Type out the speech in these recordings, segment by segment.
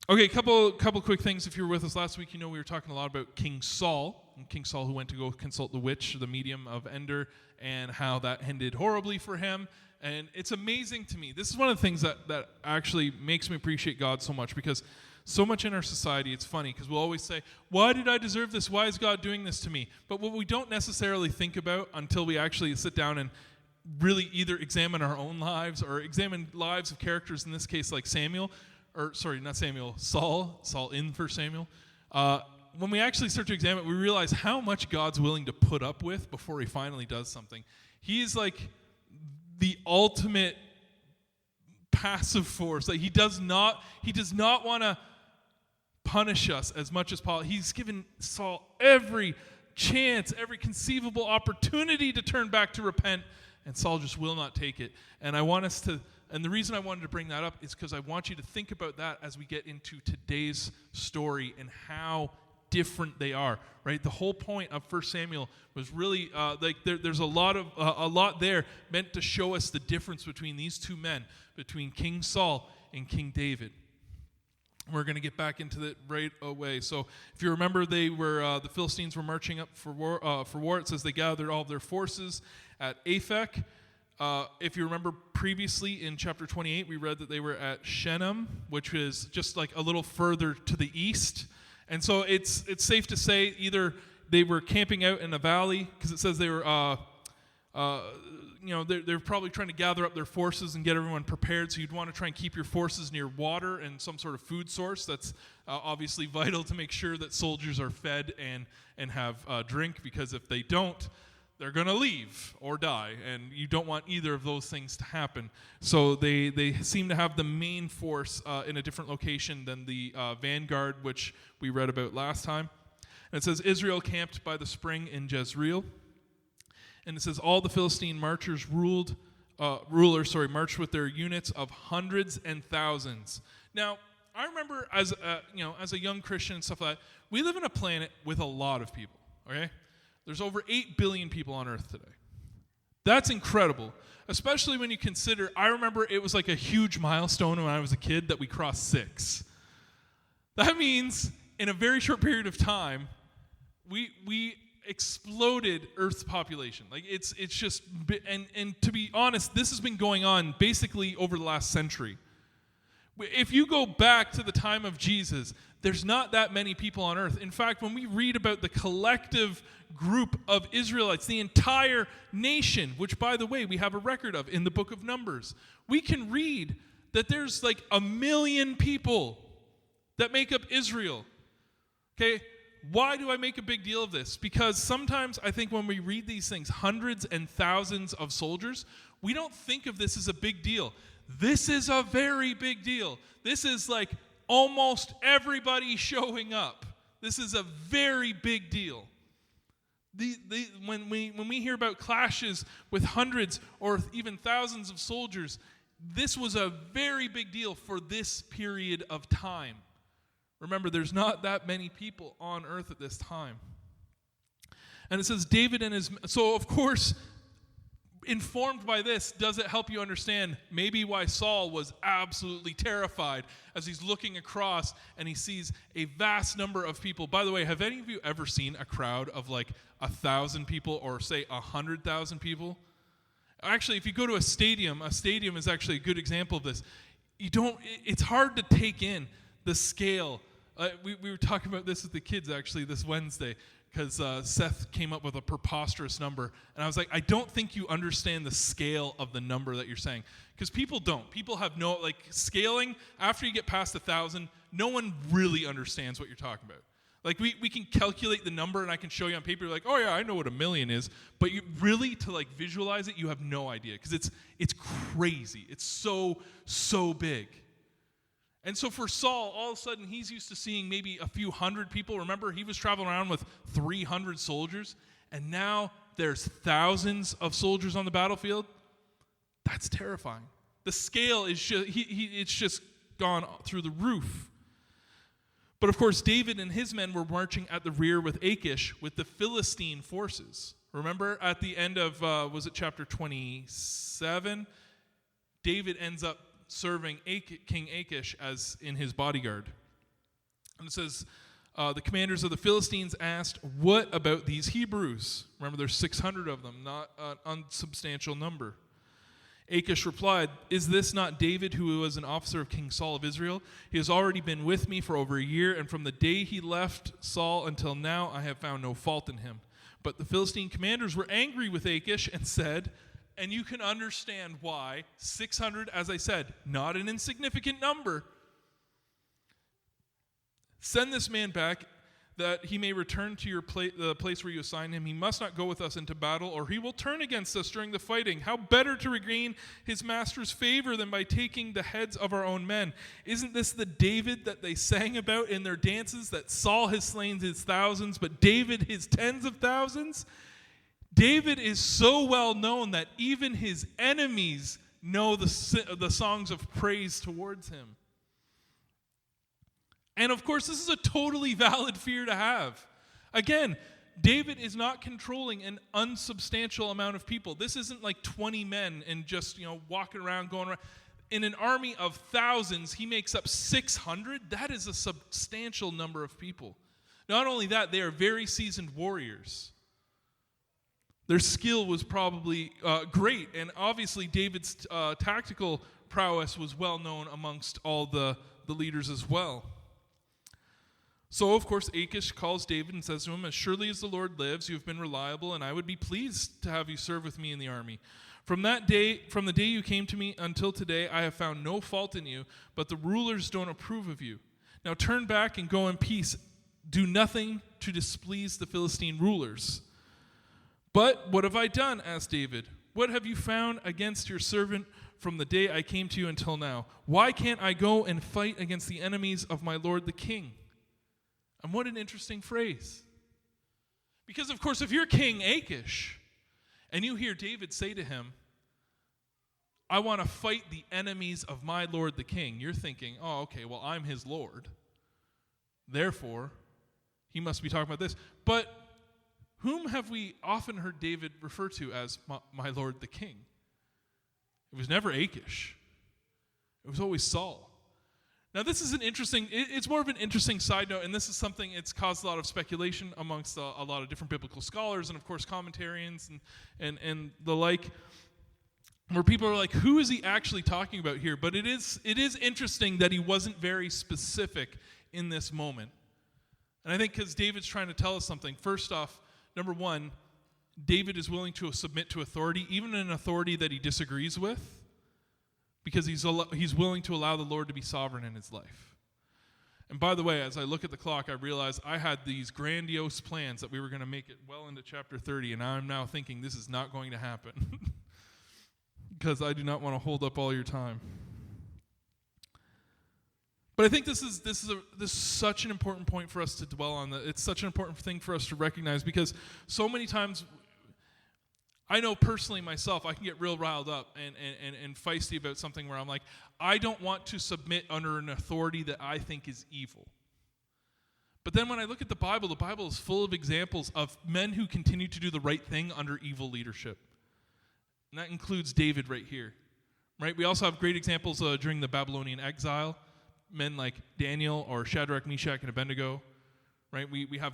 Okay, couple quick things. If you were with us last week, you know we were talking a lot about King Saul, and King Saul who went to go consult the witch, the medium of Ender, and how that ended horribly for him. And it's amazing to me. This is one of the things that actually makes me appreciate God so much, because so much in our society, it's funny, because we'll always say, why did I deserve this? Why is God doing this to me? But what we don't necessarily think about until we actually sit down and really either examine our own lives or examine lives of characters, in this case like Samuel, Saul in 1 Samuel. When we actually start to examine it, we realize how much God's willing to put up with before he finally does something. He is like the ultimate passive force. Like he does not want to punish us as much as possible. He's given Saul every chance, every conceivable opportunity to turn back to repent, and Saul just will not take it. And the reason I wanted to bring that up is because I want you to think about that as we get into today's story and how different they are, right? The whole point of 1 Samuel was really there's a lot there meant to show us the difference between these two men, between King Saul and King David. We're going to get back into that right away. So if you remember, they were the Philistines were marching up for war. It says they gathered all of their forces at Aphek. If you remember previously in chapter 28, we read that they were at Shunem, which is just like a little further to the east. And so it's safe to say either they were camping out in a valley, because it says they were, they're probably trying to gather up their forces and get everyone prepared. So you'd want to try and keep your forces near water and some sort of food source. That's obviously vital to make sure that soldiers are fed and have drink, because if they don't, they're going to leave or die, and you don't want either of those things to happen. So they seem to have the main force in a different location than the vanguard, which we read about last time. And it says, Israel camped by the spring in Jezreel. And it says, all the Philistine marchers marched with their units of hundreds and thousands. Now, I remember as a young Christian and stuff like that, we live in a planet with a lot of people, okay? There's over 8 billion people on Earth today. That's incredible, especially when you consider, I remember it was like a huge milestone when I was a kid that we crossed 6. That means in a very short period of time, we exploded Earth's population. Like it's just, and to be honest, this has been going on basically over the last century. If you go back to the time of Jesus, there's not that many people on earth. In fact, when we read about the collective group of Israelites, the entire nation, which, by the way, we have a record of in the book of Numbers, we can read that there's like 1 million people that make up Israel. Okay? Why do I make a big deal of this? Because sometimes I think when we read these things, hundreds and thousands of soldiers, we don't think of this as a big deal. This is a very big deal. This is like almost everybody showing up. This is a very big deal. When we hear about clashes with hundreds or even thousands of soldiers, this was a very big deal for this period of time. Remember, there's not that many people on earth at this time. And it says David and his... So, of course, informed by this, does it help you understand maybe why Saul was absolutely terrified as he's looking across and he sees a vast number of people? By the way, have any of you ever seen a crowd of like 1,000 people or say 100,000 people? Actually, if you go to a stadium is actually a good example of this. It's hard to take in the scale. We were talking about this with the kids actually this Wednesday, because Seth came up with a preposterous number. And I was like, I don't think you understand the scale of the number that you're saying. Because people don't. People have no, like, scaling, after you get past 1,000, no one really understands what you're talking about. Like, we can calculate the number, and I can show you on paper, like, oh, yeah, I know what 1 million is. But you really, to, like, visualize it, you have no idea. Because it's crazy. It's so big. And so for Saul, all of a sudden, he's used to seeing maybe a few hundred people. Remember, he was traveling around with 300 soldiers, and now there's thousands of soldiers on the battlefield. That's terrifying. The scale is just, it's just gone through the roof. But of course, David and his men were marching at the rear with Achish, with the Philistine forces. Remember, at the end of, was it chapter 27? David ends up serving King Achish as in his bodyguard. And it says, the commanders of the Philistines asked, "What about these Hebrews?" Remember, there's 600 of them, not an unsubstantial number. Achish replied, "Is this not David, who was an officer of King Saul of Israel? He has already been with me for over a year, and from the day he left Saul until now, I have found no fault in him." But the Philistine commanders were angry with Achish and said, and you can understand why, 600, as I said, not an insignificant number, "Send this man back, that he may return to the place where you assigned him. He must not go with us into battle, or he will turn against us during the fighting. How better to regain his master's favor than by taking the heads of our own men? Isn't this the David that they sang about in their dances, that Saul has slain his thousands, but David his tens of thousands?" David is so well known that even his enemies know the songs of praise towards him. And of course, this is a totally valid fear to have. Again, David is not controlling an unsubstantial amount of people. This isn't like 20 men and just, walking around, going around. In an army of thousands, he makes up 600. That is a substantial number of people. Not only that, they are very seasoned warriors. Their skill was probably great, and obviously David's tactical prowess was well known amongst all the leaders as well. So, of course, Achish calls David and says to him, "As surely as the Lord lives, you have been reliable, and I would be pleased to have you serve with me in the army. From the day you came to me until today, I have found no fault in you, but the rulers don't approve of you. Now turn back and go in peace. Do nothing to displease the Philistine rulers." "But what have I done?" asked David. "What have you found against your servant from the day I came to you until now? Why can't I go and fight against the enemies of my lord the king?" And what an interesting phrase. Because, of course, if you're King Achish and you hear David say to him, "I want to fight the enemies of my lord the king," you're thinking, "Oh, okay, well, I'm his lord. Therefore, he must be talking about this." But whom have we often heard David refer to as my lord the king? It was never Achish. It was always Saul. Now, this is it's more of an interesting side note, and this is something, it's caused a lot of speculation amongst a lot of different biblical scholars and, of course, commentarians and the like, where people are like, who is he actually talking about here? But it is interesting that he wasn't very specific in this moment. And I think because David's trying to tell us something. First off, number one, David is willing to submit to authority, even an authority that he disagrees with, because he's willing to allow the Lord to be sovereign in his life. And by the way, as I look at the clock, I realize I had these grandiose plans that we were going to make it well into chapter 30, and I'm now thinking this is not going to happen because I do not want to hold up all your time. But I think this is such an important point for us to dwell on. It's such an important thing for us to recognize, because so many times, I know personally myself, I can get real riled up and feisty about something where I'm like, I don't want to submit under an authority that I think is evil. But then when I look at the Bible is full of examples of men who continue to do the right thing under evil leadership. And that includes David right here. Right? We also have great examples during the Babylonian exile. Men like Daniel or Shadrach, Meshach, and Abednego. Right? We have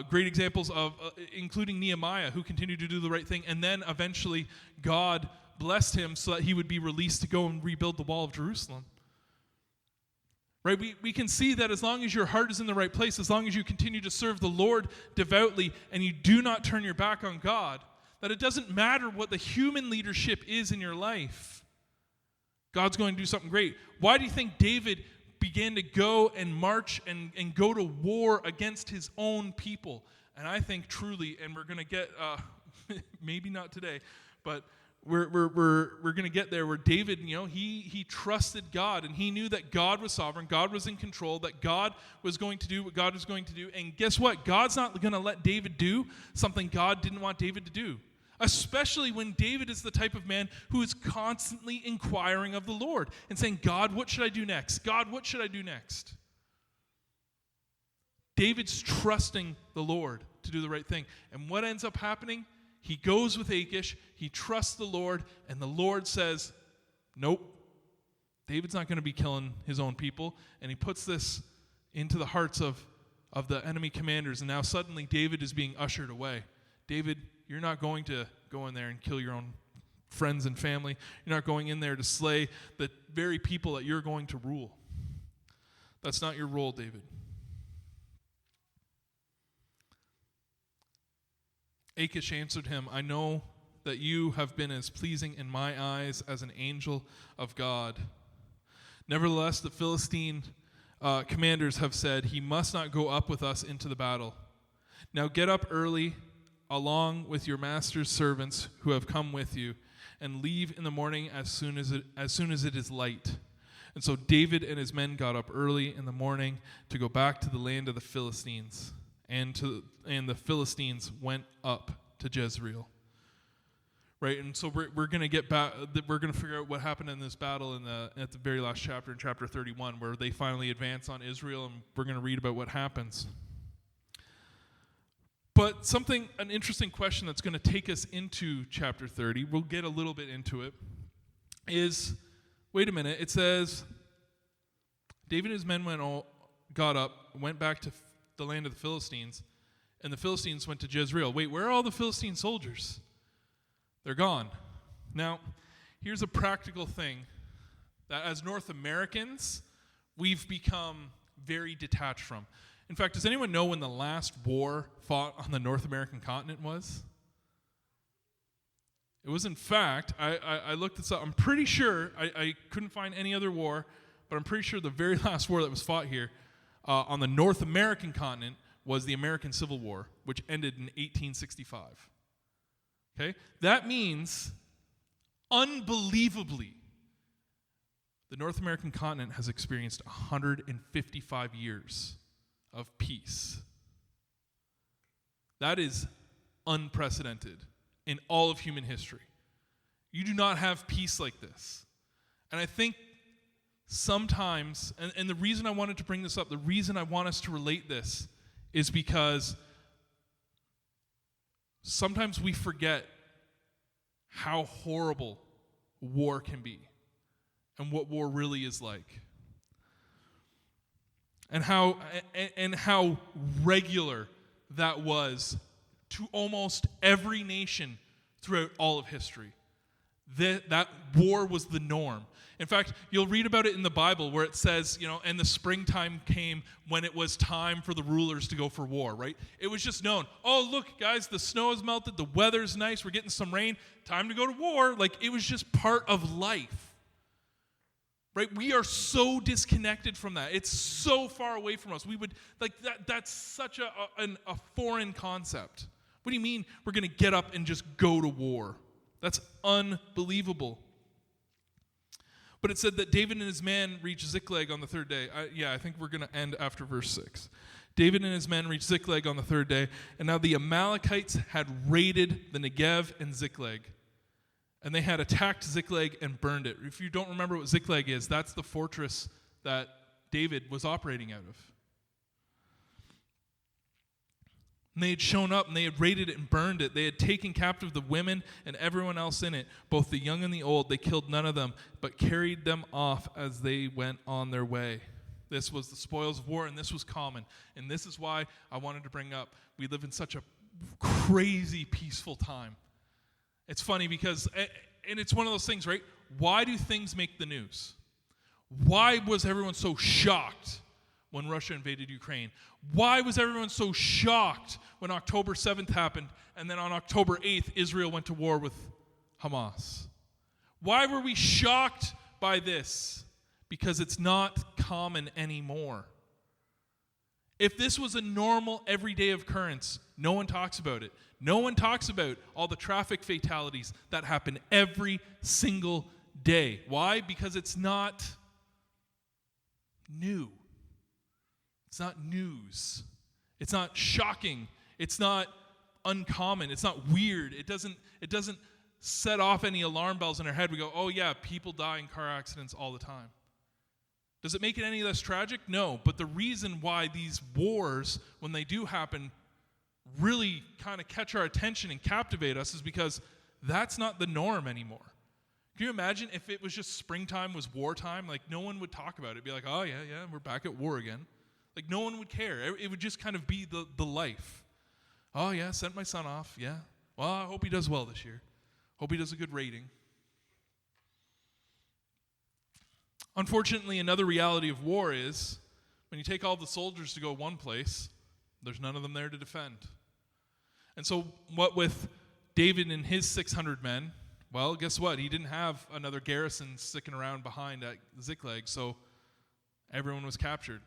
great examples of, including Nehemiah, who continued to do the right thing, and then eventually God blessed him so that he would be released to go and rebuild the wall of Jerusalem. Right? We can see that as long as your heart is in the right place, as long as you continue to serve the Lord devoutly, and you do not turn your back on God, that it doesn't matter what the human leadership is in your life. God's going to do something great. Why do you think David began to go and march and go to war against his own people? And I think truly, and we're going to get, maybe not today, but we're going to get there, where David, he trusted God, and he knew that God was sovereign, God was in control, that God was going to do what God was going to do. And guess what? God's not going to let David do something God didn't want David to do. Especially when David is the type of man who is constantly inquiring of the Lord and saying, God, what should I do next? God, what should I do next? David's trusting the Lord to do the right thing. And what ends up happening? He goes with Achish, he trusts the Lord, and the Lord says, nope, David's not going to be killing his own people. And he puts this into the hearts of the enemy commanders, and now suddenly David is being ushered away. David, you're not going to go in there and kill your own friends and family. You're not going in there to slay the very people that you're going to rule. That's not your role, David. Achish answered him, I know that you have been as pleasing in my eyes as an angel of God. Nevertheless, the Philistine commanders have said, he must not go up with us into the battle. Now get up early along with your master's servants who have come with you, and leave in the morning as soon as it is light. And so David and his men got up early in the morning to go back to the land of the Philistines, and the Philistines went up to Jezreel. Right, and so we're going to get back. We're going to figure out what happened in this battle at the very last chapter, in chapter 31, where they finally advance on Israel, and we're going to read about what happens. But an interesting question that's going to take us into chapter 30, we'll get a little bit into it, is, wait a minute, it says, David and his men got up, went back to the land of the Philistines, and the Philistines went to Jezreel. Wait, where are all the Philistine soldiers? They're gone. Now, here's a practical thing that as North Americans, we've become very detached from. In fact, does anyone know when the last war fought on the North American continent was? It was, in fact, I looked this up. I'm pretty sure, I couldn't find any other war, but I'm pretty sure the very last war that was fought here on the North American continent was the American Civil War, which ended in 1865. Okay? That means, unbelievably, the North American continent has experienced 155 years of peace. That is unprecedented in all of human history. You do not have peace like this. And I think sometimes, and the reason I wanted to bring this up, the reason I want us to relate this is because sometimes we forget how horrible war can be and what war really is like. And how regular that was to almost every nation throughout all of history. That war was the norm. In fact, you'll read about it in the Bible where it says, and the springtime came when it was time for the rulers to go for war, right? It was just known. Oh, look, guys, the snow has melted, the weather's nice, we're getting some rain, time to go to war. Like, it was just part of life. Right? We are so disconnected from that. It's so far away from us. We would, that's such a foreign concept. What do you mean we're going to get up and just go to war? That's unbelievable. But it said that David and his men reached Ziklag on the third day. I think we're going to end after verse 6. David and his men reached Ziklag on the third day, and now the Amalekites had raided the Negev and Ziklag. And they had attacked Ziklag and burned it. If you don't remember what Ziklag is, that's the fortress that David was operating out of. And they had shown up and they had raided it and burned it. They had taken captive the women and everyone else in it, both the young and the old. They killed none of them, but carried them off as they went on their way. This was the spoils of war, and this was common. And this is why I wanted to bring up, we live in such a crazy peaceful time. It's funny because, and it's one of those things, right? Why do things make the news? Why was everyone so shocked when Russia invaded Ukraine? Why was everyone so shocked when October 7th happened and then on October 8th Israel went to war with Hamas? Why were we shocked by this? Because it's not common anymore. If this was a normal, everyday occurrence, no one talks about it. No one talks about all the traffic fatalities that happen every single day. Why? Because it's not new. It's not news. It's not shocking. It's not uncommon. It's not weird. It doesn't set off any alarm bells in our head. We go, oh yeah, people die in car accidents all the time. Does it make it any less tragic? No. But the reason why these wars, when they do happen, really kind of catch our attention and captivate us is because that's not the norm anymore. Can you imagine if it was just springtime was wartime? Like, no one would talk about it. It'd be like, oh yeah, we're back at war again. Like no one would care. It would just kind of be the life. Oh yeah, sent my son off. Yeah. Well, I hope he does well this year. Hope he does a good rating. Unfortunately, another reality of war is when you take all the soldiers to go one place, there's none of them there to defend. And so what with David and his 600 men, well, guess what? He didn't have another garrison sticking around behind at Ziklag, so everyone was captured.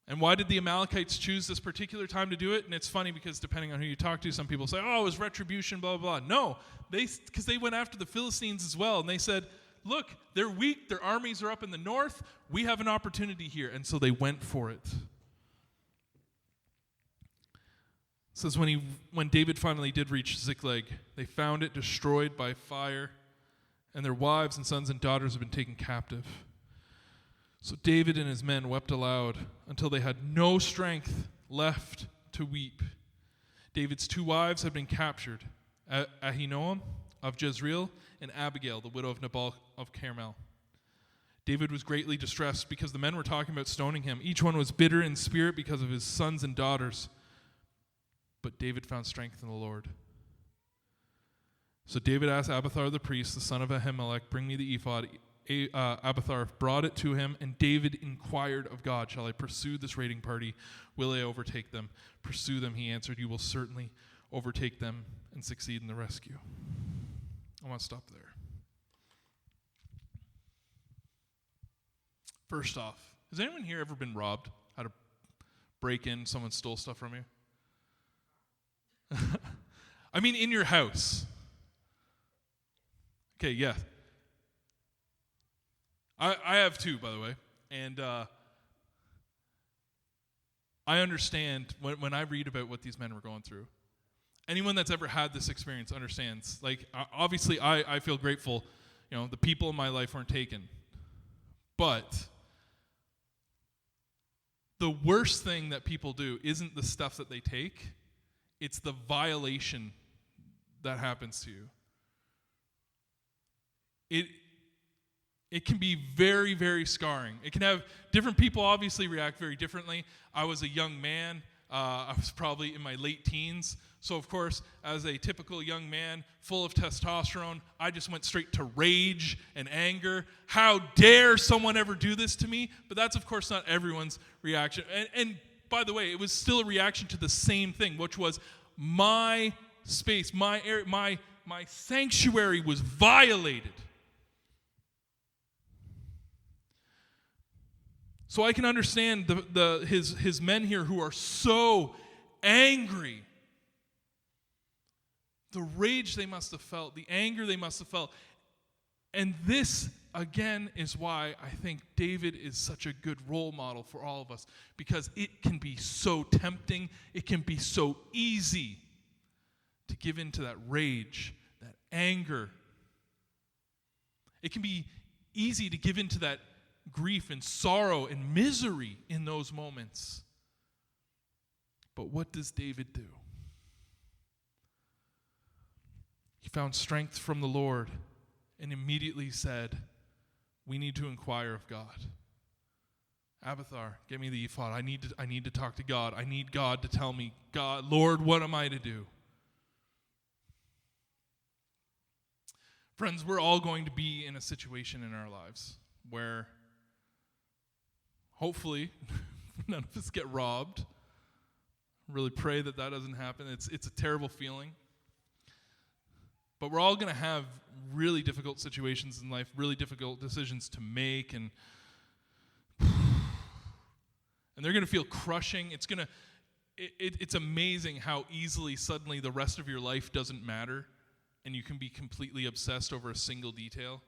And why did the Amalekites choose this particular time to do it? And it's funny because depending on who you talk to, some people say, oh, it was retribution, blah, blah, blah. No, because they went after the Philistines as well, and they said, look, they're weak, their armies are up in the north, we have an opportunity here. And so they went for it. It says when David finally did reach Ziklag, they found it destroyed by fire, and their wives and sons and daughters had been taken captive. So David and his men wept aloud until they had no strength left to weep. David's 2 wives had been captured, Ahinoam of Jezreel and Abigail, the widow of Nabal of Carmel. David was greatly distressed because the men were talking about stoning him. Each one was bitter in spirit because of his sons and daughters. But David found strength in the Lord. So David asked Abiathar the priest, the son of Ahimelech, bring me the ephod. Abiathar brought it to him, and David inquired of God, shall I pursue this raiding party? Will I overtake them? Pursue them, he answered. You will certainly overtake them and succeed in the rescue. I want to stop there. First off, has anyone here ever been robbed? Had to break in, someone stole stuff from you? I mean, in your house. Okay, yeah. I have 2, by the way, and I understand when I read about what these men were going through. Anyone that's ever had this experience understands. Like, obviously, I feel grateful, the people in my life weren't taken. But the worst thing that people do isn't the stuff that they take, it's the violation that happens to you. It can be very, very scarring. It can have different people obviously react very differently. I was a young man. I was probably in my late teens. So, of course, as a typical young man full of testosterone, I just went straight to rage and anger. How dare someone ever do this to me? But that's, of course, not everyone's reaction. And by the way, it was still a reaction to the same thing, which was my space, my area, my sanctuary was violated. So I can understand his men here who are so angry. The rage they must have felt, the anger they must have felt. And this, again, is why I think David is such a good role model for all of us, because it can be so tempting, it can be so easy to give in to that rage, that anger. It can be easy to give in to that grief and sorrow and misery in those moments. But what does David do? He found strength from the Lord and immediately said, we need to inquire of God. Abiathar, get me the ephod. I need to talk to God. I need God to tell me, God, Lord, what am I to do? Friends, we're all going to be in a situation in our lives where hopefully none of us get robbed. Really pray that doesn't happen. It's a terrible feeling. But we're all going to have really difficult situations in life, really difficult decisions to make, and they're going to feel crushing. It's amazing how easily suddenly the rest of your life doesn't matter, and you can be completely obsessed over a single detail.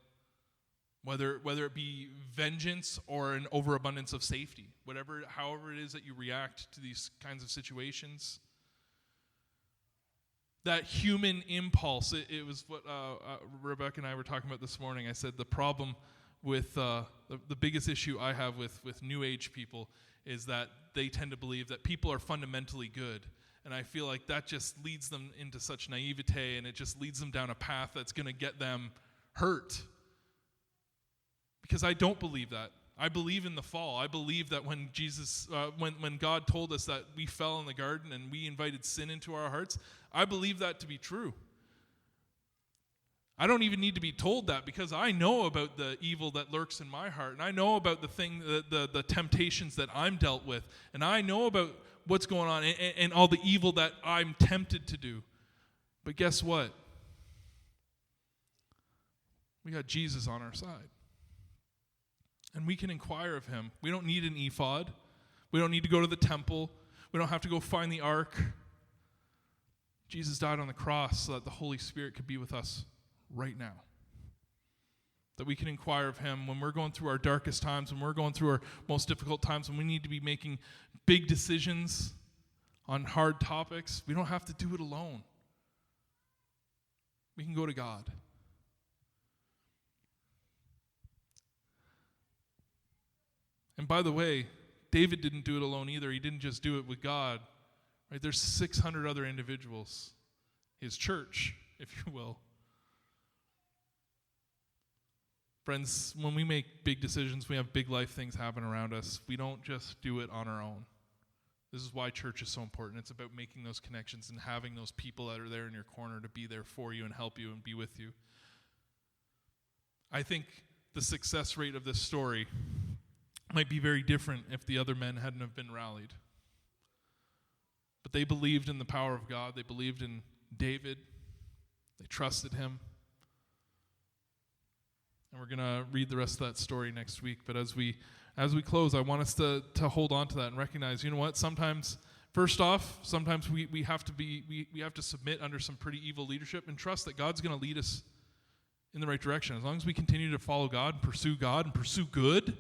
Whether it be vengeance or an overabundance of safety, however it is that you react to these kinds of situations. That human impulse, it was what Rebecca and I were talking about this morning. I said the problem with, the biggest issue I have with New Age people is that they tend to believe that people are fundamentally good. And I feel like that just leads them into such naivete, and it just leads them down a path that's going to get them hurt. Because I don't believe that. I believe in the fall. I believe that when when God told us that we fell in the garden and we invited sin into our hearts, I believe that to be true. I don't even need to be told that because I know about the evil that lurks in my heart, and I know about the temptations that I'm dealt with, and I know about what's going on and all the evil that I'm tempted to do. But guess what? We got Jesus on our side. And we can inquire of him. We don't need an ephod. We don't need to go to the temple. We don't have to go find the ark. Jesus died on the cross so that the Holy Spirit could be with us right now. That we can inquire of him when we're going through our darkest times, when we're going through our most difficult times, when we need to be making big decisions on hard topics. We don't have to do it alone. We can go to God. And by the way, David didn't do it alone either. He didn't just do it with God. Right? There's 600 other individuals. His church, if you will. Friends, when we make big decisions, we have big life things happen around us. We don't just do it on our own. This is why church is so important. It's about making those connections and having those people that are there in your corner to be there for you and help you and be with you. I think the success rate of this story might be very different if the other men hadn't have been rallied. But they believed in the power of God. They believed in David. They trusted him. And we're going to read the rest of that story next week. But as we close, I want us to hold on to that and recognize, you know what? Sometimes, first off, sometimes we have to submit under some pretty evil leadership and trust that God's going to lead us in the right direction. As long as we continue to follow God and pursue good,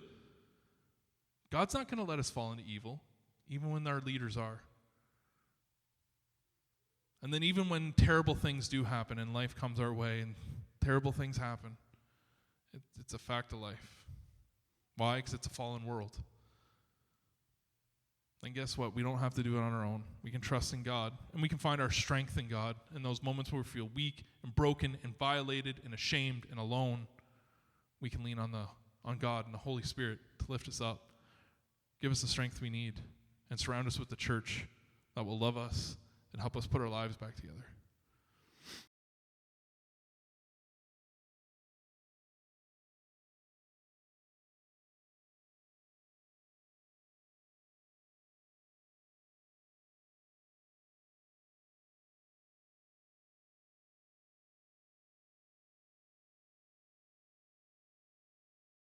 God's not going to let us fall into evil, even when our leaders are. And then even when terrible things do happen and life comes our way and terrible things happen, it's a fact of life. Why? Because it's a fallen world. And guess what? We don't have to do it on our own. We can trust in God, and we can find our strength in God in those moments where we feel weak and broken and violated and ashamed and alone. We can lean on God and the Holy Spirit to lift us up. Give us the strength we need, and surround us with the church that will love us and help us put our lives back together.